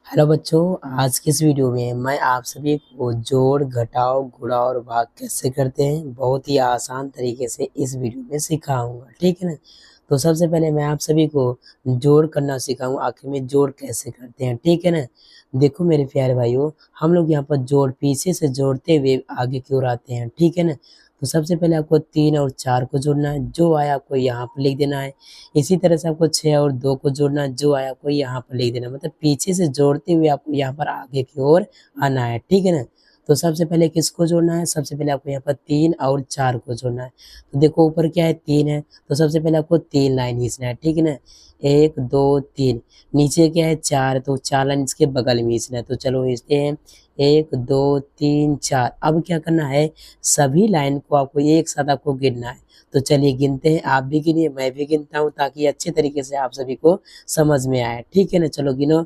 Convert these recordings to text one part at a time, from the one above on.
Hello बच्चों, आज की इस वीडियो में मैं आप सभी को जोड़, घटाव, गुणा और भाग कैसे करते हैं बहुत ही आसान तरीके से इस वीडियो में सिखाऊंगा। ठीक है ना। तो सबसे पहले मैं आप सभी को जोड़ करना सिखाऊंगा, आखिर में जोड़ कैसे करते हैं। ठीक है ना। देखो मेरे प्यारे भाइयों, हम लोग यहाँ पर जोड़ पीछे से जोड़ते हुए आगे की ओर आते हैं। ठीक है ना। तो सबसे पहले आपको 3 और 4 को जोड़ना है, जो आया आपको यहाँ पर लिख देना है। इसी तरह से आपको 6 और 2 को जोड़ना है, जो आया आपको यहाँ पर लिख देना, मतलब पीछे से जोड़ते हुए आपको यहाँ पर आगे की ओर आना है। ठीक है ना। तो सबसे पहले किसको जोड़ना है, सबसे पहले आपको यहाँ पर 3 और 4 को जोड़ना है। तो देखो ऊपर क्या है, 3 है, तो सबसे पहले आपको 3 लाइन खींचना है। ठीक है ना। 1 2 3। नीचे क्या है, 4, तो 4 लाइन इसके बगल में खींचना है। तो चलो खींचते हैं, 1 2 3 4। अब क्या करना है, सभी लाइन को आपको एक साथ आपको गिनना है। तो चलिए गिनते हैं, आप भी गिनिए, मैं भी गिनता हूँ, ताकि अच्छे तरीके से आप सभी को समझ में आए। ठीक है ना। चलो गिनो,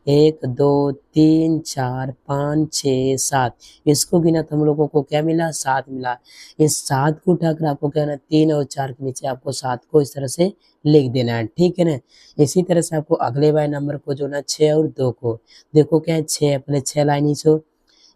1 2 3 4 5 6 7। इसको गिना तो हम लोगों को क्या मिला, 7 मिला। इस 7 को उठाकर आपको क्या ना, 3 और 4 के नीचे आपको 7 को इस तरह से लिख देना है। ठीक है ना। इसी तरह से आपको अगले वाले नंबर को जोड़ना, 6 और 2 को। देखो क्या है, 6, पहले 6 लाइन खींचो,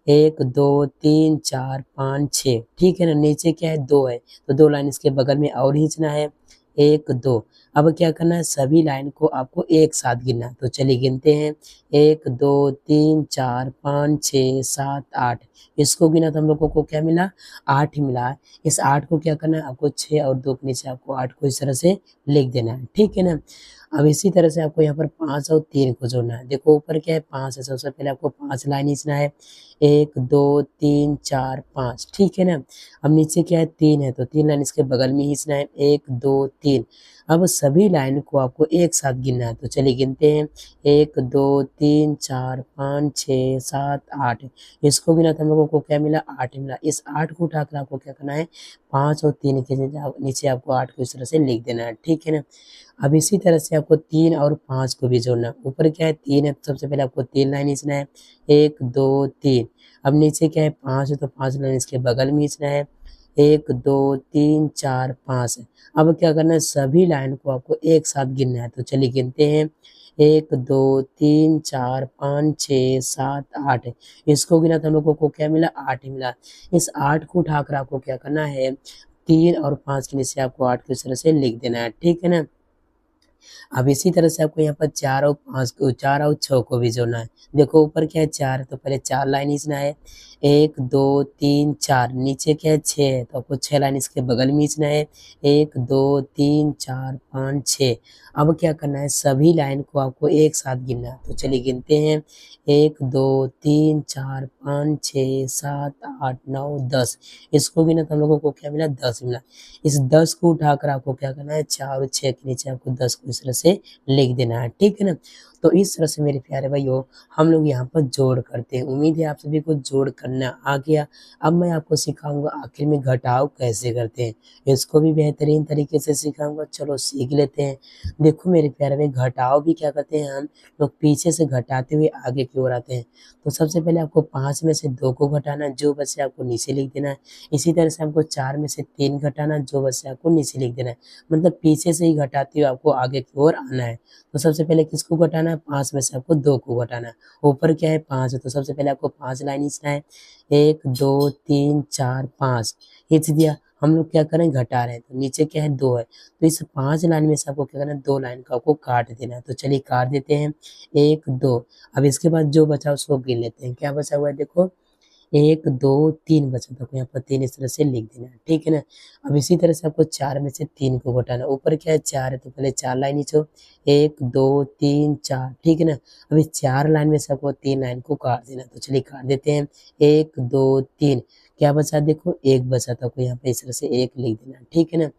1 2 3 4 5 6। ठीक है ना। नीचे क्या है, 2 है, तो 2 लाइन इसके बगल में और खींचना है, 1 2। अब क्या करना है, सभी लाइन को आपको एक साथ गिनना है। तो चलिए गिनते हैं, 1 2 3 4 5 6 7 8। इसको गिना तो हम लोगों को क्या मिला, 8 मिला। इस 8 को क्या करना है, आपको 6 और 2 के नीचे आपको 8 को इस तरह से लिख देना है। ठीक है ना। अब इसी तरह से आपको यहाँ पर 5 और 3 को जोड़ना है। देखो ऊपर क्या है, 5 है, सबसे पहले आपको 5 लाइन खींचना है, 1 2 3 4 5। ठीक है ना। अब नीचे क्या है, 3 है, तो 3 लाइन इसके बगल में खींचना है, 1 2 3। अब सभी लाइन को आपको एक साथ गिनना है। तो चलिए गिनते हैं, 1 2 3 4 5 6 7 8। इसको गिना तो हम लोगों को क्या मिला, 8 मिला। इस 8 को उठाकर आपको क्या करना है, 5 और 3 के नीचे आपको 8 को इस तरह से लिख देना है। ठीक है ना। अब इसी तरह से आपको 3 और 5 को भी जोड़ना है। ऊपर क्या है, 3 है, तो सबसे पहले आपको 3 लाइन खींचना है, 1 2 3। अब नीचे क्या है, 5 है, तो 5 लाइन इसके बगल में खींचना है, 1 2 3 4 5 है। अब क्या करना है, सभी लाइन को आपको एक साथ गिनना है। तो चलिए गिनते हैं, 1 2 3 4 5 6 7 8। इसको गिना तो हम लोगों को क्या मिला, 8 मिला। इस 8 को उठाकर आपको क्या करना है, 3 और 5 के नीचे आपको 8 को इस तरह से लिख देना है। ठीक है ना। अब इसी तरह से आपको यहाँ पर 4 और 5 को, 4 और 6 को भी जोड़ना है। देखो ऊपर क्या है, 4 है, तो पहले 4 लाइन खींचना है, 1 2 3 4। नीचे क्या है, 6 है, तो आपको 6 लाइन इसके बगल में खींचना है, 1 2 3 4 5 6। अब क्या करना है, सभी लाइन को आपको एक साथ गिनना है। तो चलिए गिनते हैं, 1 2 3 4 5 6 7 8 9 10। इसको गिना तो हम लोगों को क्या मिला, 10 मिला। इस 10 को उठाकर आपको क्या करना है, 4 और 6 के नीचे आपको 10 को इस तरह से लिख देना है। ठीक है ना। तो इस तरह से मेरे प्यारे भाइयों, हम लोग यहाँ पर जोड़ करते हैं। उम्मीद है आप सभी को जोड़ करना आ गया। अब मैं आपको सिखाऊंगा आखिर में घटाव कैसे करते हैं, इसको भी बेहतरीन तरीके से सिखाऊंगा। चलो सीख लेते हैं। देखो मेरे प्यारे भाई, घटाव भी क्या करते हैं, हम लोग पीछे से घटाते हुए आगे की ओर आते हैं। तो सबसे पहले आपको 5 में से 2 को घटाना है, जो बचे आपको नीचे लिख देना है। इसी तरह से आपको 4 में से 3 घटाना, जो बचे आपको नीचे लिख देना है। मतलब पीछे से ही घटाते हुए आपको आगे की ओर आना है। तो सबसे पहले किसको घटाना है, 5 में से आपको 2 को घटाना है। ऊपर क्या है, 5 है, तो सबसे पहले आपको 5 लाइन खींचना है, 1 2 3 4 5 खींच दिया। हम लोग क्या करें, घटा रहे हैं, तो नीचे क्या है, 2 है, तो इस 5 लाइन में से आपको क्या करना है, 2 लाइन का आपको काट देना है। तो चलिए काट देते हैं, 1 2। अब इसके बाद जो बचा उसको गिन लेते हैं, क्या बचा हुआ है, देखो 1 2 3 बचा, तो यहाँ पर 3 इस तरह से लिख देना है। ठीक है ना। अब इसी तरह से आपको 4 में से 3 को घटाना। ऊपर क्या है, 4 है, तो पहले 4 लाइन खींचो, 1 2 3 4। ठीक है ना। अब इस 4 लाइन में से आपको 3 लाइन को काट देना। तो चलिए काट देते हैं, 1 2 3। क्या बचा, देखो 1 बचा, तो आपको यहाँ पे इस तरह से 1 लिख देना है। ठीक है ना।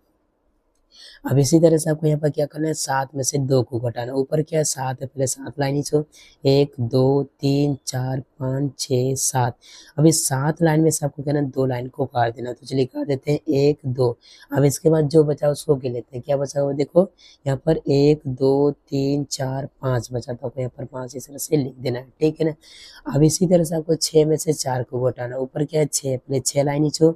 अब इसी तरह से आपको यहाँ पर क्या करना है, 7 में से 2 को घटाना। ऊपर क्या है, 7 है, पहले 7 लाइन खींचो, 1 2 3 4 5 6 7। अब इस 7 लाइन में से आपको क्या ना, 2 लाइन को काट देना। तो चलिए काट देते हैं, 1 2। अब इसके बाद जो बचा उसको गिन लेते हैं, क्या बचा हुआ, देखो यहाँ पर 1 2 3 4 5 बचा, तो आपको यहाँ पर 5 इस तरह से लिख देना है। ठीक है ना। अब इसी तरह से आपको 6 में से 4 को घटाना। ऊपर क्या है, 6, पहले 6 लाइन खींचो,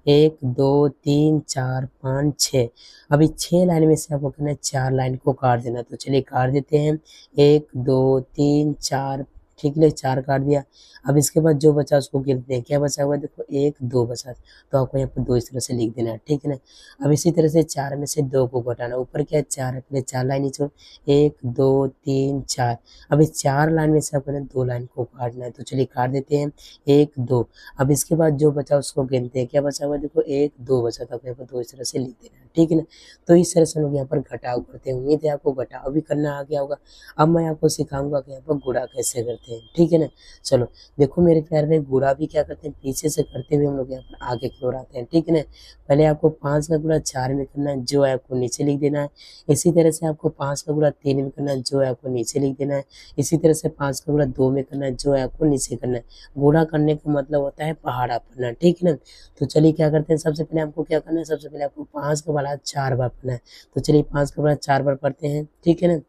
1 2 3 4 5 6। अभी 6 लाइन में से आपको करना है, 4 लाइन को काट देना। तो चलिए काट देते हैं, 1 2 3 4 ठीक है, 4 काट दिया। अब इसके बाद जो बचा उसको गिनते हैं, क्या बचा हुआ है देखो 1 2 बचा, तो आपको यहाँ पर 2 इस तरह से लिख देना है, ठीक है ना। अब इसी तरह से 4 में से 2 को घटाना, ऊपर क्या है 4 है, पहले 4 लाइन नीचे 1 2 3 4। अब इस 4 लाइन में से आपको 2 लाइन को काटना है, तो चलिए काट देते हैं 1 2। अब इसके बाद जो बचा उसको गिनते हैं, क्या बचा हुआ है देखो 1 2 बचा, तो आपको यहाँ पर 2 इस तरह से लिख देना है, ठीक है ना। तो इस तरह से हम लोग यहाँ पर घटाव करते हैं। उम्मीद है आपको घटाव भी करना आ गया होगा। अब मैं आपको सिखाऊंगा कि यहाँ पर गुणा कैसे करते हैं, ठीक है ना। चलो देखो मेरे प्यारे में, गुणा भी क्या करते हैं पीछे से करते हुए हम लोग यहाँ पर आगे की ओर आते हैं, ठीक है ना। पहले आपको 5 का गुणा 4 में करना है, जो है आपको नीचे लिख देना है। इसी तरह से आपको 5 का गुणा 3 में करना है, जो है आपको नीचे लिख देना है। इसी तरह से 5 का गुणा 2 में करना है, जो है आपको नीचे करना है। गुणा करने का मतलब होता है पहाड़ा पढ़ना, ठीक है ना। तो चलिए क्या करते हैं, सबसे पहले आपको क्या करना है, सबसे पहले आपको 5 का बड़ा 4 बार पढ़ना है। तो चलिए 5 का बड़ा 4 बार पढ़ते हैं, ठीक है ना।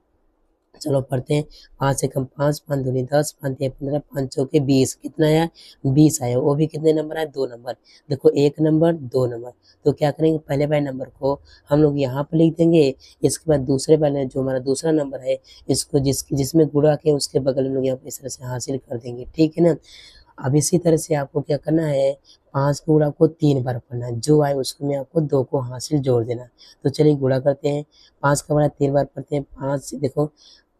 चलो पढ़ते हैं। 5 से कम 5, 5 दूनी 10, 5 तिया 15, 5 चौके 20। कितना आया 20 आया। वो भी कितने नंबर आया 2 नंबर। देखो 1 नंबर 2 नंबर। तो क्या करेंगे, पहले वाले नंबर को हम लोग यहाँ पर लिख देंगे। इसके बाद दूसरे वाले जो हमारा दूसरा नंबर है, इसको जिसमें गुणा के उसके बगल में लोग यहाँ पर इस तरह से हासिल कर देंगे, ठीक है ना। अब इसी तरह से आपको क्या करना है, 5 को गुणा को 3 बार पढ़ना है, जो आए उसमें आपको 2 को हासिल जोड़ देना। तो चलिए गुणा करते हैं। 5 का बड़ा 3 बार पढ़ते हैं। 5 देखो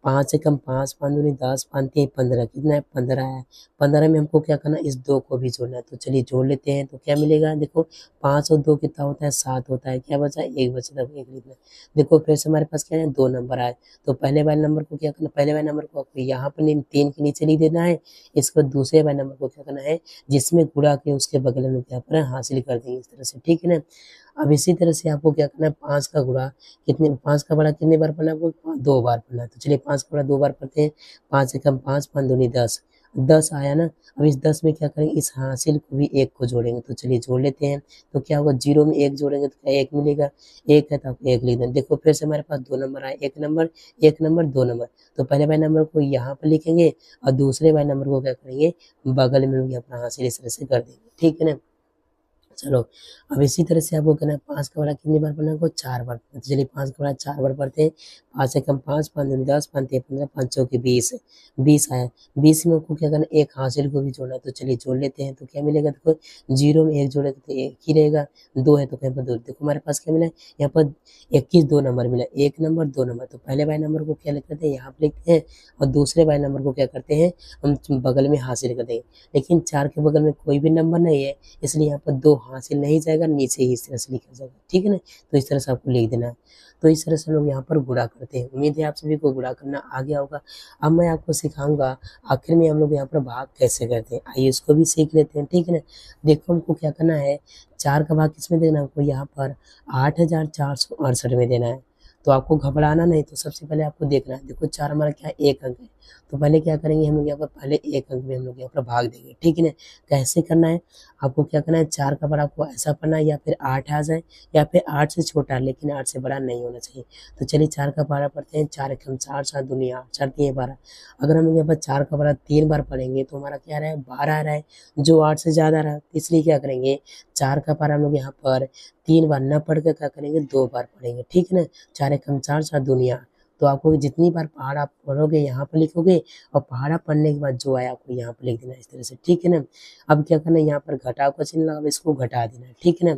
5 से कम 5, 5 दूनी 10, 5 तिया 15। कितना है 15 है। 15 में हमको क्या करना है, इस 2 को भी जोड़ना है। तो चलिए जोड़ लेते हैं। तो क्या मिलेगा देखो 5 और 2 कितना होता है 7 होता है। क्या बचा 1 बचा, तो 1 लिखना है। देखो फिर से हमारे पास क्या है 2 नंबर आए। तो पहले वाले नंबर को क्या करना, पहले वाले नंबर को आपको यहाँ पर 3 के नीचे लिख देना है। इसके बाद दूसरे वाले नंबर को क्या करना है, जिसमें गुणा के उसके बगल में क्या पर हासिल कर देंगे इस तरह से, ठीक है ना। अब इसी तरह से आपको क्या करना है, 5 का गुणा कितने, 5 का बड़ा कितने बार पढ़ना है आपको, 2 बार पढ़ना है। तो चलिए 5 का बड़ा 2 बार पढ़ते हैं। 5 से कम 5, 5 दूनी 10, 10 आया ना। अब इस 10 में क्या करेंगे, इस हासिल को भी 1 को जोड़ेंगे। तो चलिए जोड़ लेते हैं। तो क्या होगा, 0 में 1 जोड़ेंगे तो क्या 1 मिलेगा, 1 है तो आपको 1 लिख देना। देखो फिर से हमारे पास 2 नंबर आए, 1 नंबर 1 नंबर 2 नंबर। तो पहले वाले नंबर को यहाँ पर लिखेंगे और दूसरे वाले नंबर को क्या करेंगे, बगल में लोग अपना हासिल इस तरह से कर देंगे, ठीक है ना। चलो अब इसी तरह से आपको करना है, 5 का बड़ा कितनी बार पढ़ना है आपको 4 बार पढ़ना है। तो चलिए 5 का बड़ा 4 बार पढ़ते हैं। 5 से कम 5, 5 दूनी 10, 5 तिया 15, 5 चौके 20। 20 आया। 20 में आपको क्या करना है, एक हासिल को भी जोड़ना है। तो चलिए जोड़ लेते हैं। तो क्या मिलेगा देखो, 0 में 1 जोड़ेगा तो 1 ही रहेगा, 2 है तो कहीं पर 2। देखो हमारे पास क्या मिला है, यहाँ पर 21 2 नंबर मिला, 1 नंबर 2 नंबर। तो पहले वाले नंबर को क्या लिख करते हैं, यहाँ पर लिखते हैं और दूसरे वाले नंबर को क्या करते हैं, हम बगल में हासिल कर देंगे। लेकिन 4 के बगल में कोई भी नंबर नहीं है, इसलिए यहाँ पर 2 हासिल नहीं जाएगा, नीचे ही इस तरह से लिखा जाएगा, ठीक है ना। तो इस तरह से आपको लिख देना है। तो इस तरह से लोग यहाँ पर गुणा करते हैं। उम्मीद है आप सभी को गुणा करना आ गया होगा। अब मैं आपको सिखाऊंगा आखिर में हम लोग यहाँ पर भाग कैसे करते हैं। आइए इसको भी सीख लेते हैं, ठीक है ना। देखो हमको क्या करना है, 4 का भाग किसमें देना है आपको, यहाँ पर 8468 में देना है। तो आपको घबराना नहीं। तो सबसे पहले आपको देखना है, देखो 4 हमारा क्या है 1 अंक है। तो पहले क्या करेंगे हम लोग यहाँ पर, पहले 1 अंक में हम लोग यहाँ पर भाग देंगे, ठीक है ना। कैसे करना है, आपको क्या करना है, 4 का बड़ा आपको ऐसा पढ़ना है, या फिर 8 आ जाए या फिर 8 से छोटा, लेकिन 8 से बड़ा नहीं होना चाहिए। तो चलिए 4 का बड़ा पढ़ते हैं। 4 एकम 4, 7 दूनी 8, 4 तिया 12। अगर हम लोग यहाँ पर 4 का बड़ा 3 बार पढ़ेंगे तो हमारा क्या रहा है 12 आ रहा है, जो 8 से ज़्यादा रहा है। इसलिए क्या करेंगे, 4 का पारा हम लोग यहाँ पर 3 बार न पढ़ कर क्या करेंगे, 2 बार पढ़ेंगे, ठीक है ना। 4 एकम 4, 7 दूनी 8। तो आपको जितनी बार पहाड़ा आप पढ़ोगे यहाँ पर लिखोगे, और पहाड़ा पढ़ने के बाद जो आया आपको यहाँ पर लिख देना इस तरह से, ठीक है ना। अब क्या करना है, यहाँ पर घटाव का चिन्ह लगा, अब इसको घटा देना है, ठीक है ना।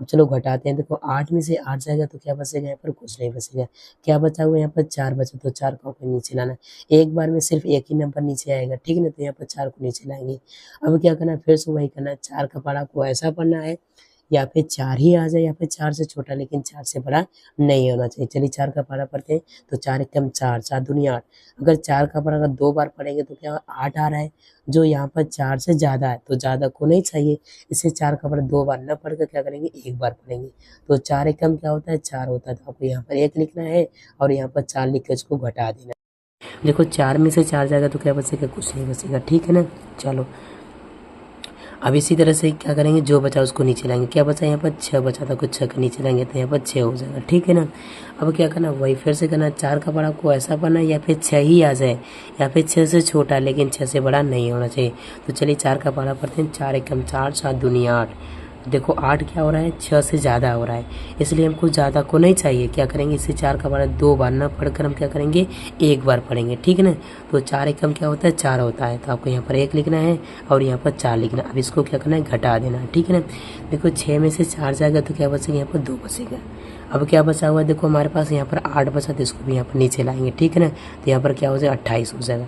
अब चलो घटाते हैं। देखो 8 में से 8 जाएगा तो क्या बचेगा, यहाँ पर कुछ नहीं बचेगा। क्या बचा हुआ यहाँ पर 4 बचा, तो 4 को आपको नीचे लाना है। एक बार में सिर्फ एक ही नंबर नीचे आएगा, ठीक है ना। तो यहाँ पर 4 को नीचे लाएंगे। अब क्या करना है, फिर से वही करना है। 4 का पहाड़ा को ऐसा पढ़ना है, या फिर 4 ही आ जाए या फिर 4 से छोटा, लेकिन 4 से बड़ा नहीं होना चाहिए। चलिए 4 का पहाड़ा पढ़ते हैं। तो 4 एकम 4, 4 दूनी 8। अगर 4 का पहाड़ा अगर 2 बार पढ़ेंगे तो क्या 8 आ रहा है, जो यहाँ पर 4 से ज़्यादा है, तो ज़्यादा को नहीं चाहिए। इससे 4 का पहाड़ा 2 बार न पढ़ कर क्या करेंगे, 1 बार पढ़ेंगे। तो 4 एकम क्या होता है 4 होता है। तो आपको यहाँ पर 1 लिखना है और यहाँ पर 4 लिख कर इसको घटा देना। देखो 4 में से 4 जाएगा तो क्या बचेगा, कुछ नहीं बचेगा, ठीक है ना। चलो अब इसी तरह से क्या करेंगे, जो बचा उसको नीचे लाएंगे। क्या बचा यहाँ पर 6 बचा था, कुछ 6 के नीचे लाएंगे तो यहाँ पर 6 हो जाएगा, ठीक है ना। अब क्या करना, वही फिर से करना। 4 का बड़ा को ऐसा पढ़ना है, या फिर 6 ही आ जाए या फिर 6 से छोटा, लेकिन 6 से बड़ा नहीं होना चाहिए। तो चलिए 4 का बड़ा पढ़ते हैं। 4 एकम 4, 7 दूनी 8। देखो 8 क्या हो रहा है, 6 से ज़्यादा हो रहा है, इसलिए हमको ज़्यादा को नहीं चाहिए। क्या करेंगे, इससे 4 का बार 2 बार ना पढ़कर हम क्या करेंगे, 1 बार पढ़ेंगे, ठीक है ना। तो 4 एकम क्या होता है, 4 होता है, तो आपको यहाँ पर 1 लिखना है और यहाँ पर 4 लिखना है। अब इसको क्या करना है, घटा देना है, ठीक है ना। देखो 6 में से 4 जाएगा तो क्या बचेगा, यहाँ पर 2 बचेगा। अब क्या बचा हुआ है, देखो हमारे पास यहाँ पर 8 बचा, तो इसको भी यहाँ पर नीचे लाएंगे, ठीक है ना। तो यहाँ पर क्या हो जाएगा, 28 हो जाएगा।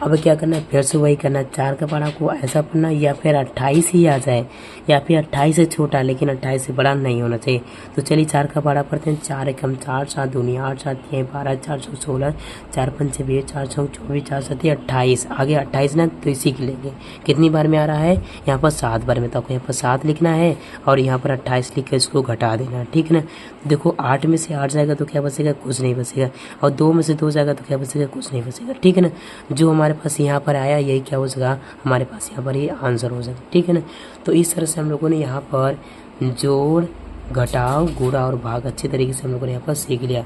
अब क्या करना है, फिर से वही करना है, 4 का पढ़ा को ऐसा पढ़ना या फिर 28 ही आ जाए, या फिर 28 से छोटा लेकिन 28 से बड़ा नहीं होना चाहिए। तो चलिए 4 का पढ़ा पढ़ते हैं। 4 एकम 4, 7 दूनी 8, 7 3 12, 4 6 16, 4 5 20, 4 6 24, 4 7 28। आगे 28 ना, तो इसी के लेंगे। कितनी बार में आ रहा है, यहाँ पर 7 बार में, तो आपको यहाँ पर 7 लिखना है और यहाँ पर 28 लिख कर इसको घटा देना, ठीक है ना। देखो 8 में से 8 जाएगा तो क्या बचेगा, कुछ नहीं बचेगा, और 2 में से 2 जाएगा तो क्या बचेगा, कुछ नहीं बचेगा, ठीक है ना। जो हमारे पास यहाँ पर आया यही क्या हो जाएगा, हमारे पास यहाँ पर ये आंसर हो जाएगा, ठीक है ना। तो इस तरह से हम लोगों ने यहाँ पर जोड़, घटाव, गुणा और भाग अच्छे तरीके से हम लोगों ने यहाँ पर सीख लिया।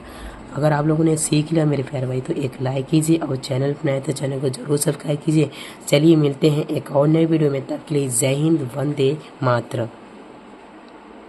अगर आप लोगों ने सीख लिया मेरे प्यारे भाई, तो एक लाइक कीजिए और चैनल पर नए तो चैनल को जरूर सब्सक्राइब कीजिए। चलिए मिलते हैं एक और नई वीडियो में, तब के लिए जय हिंद, वंदे मातरम।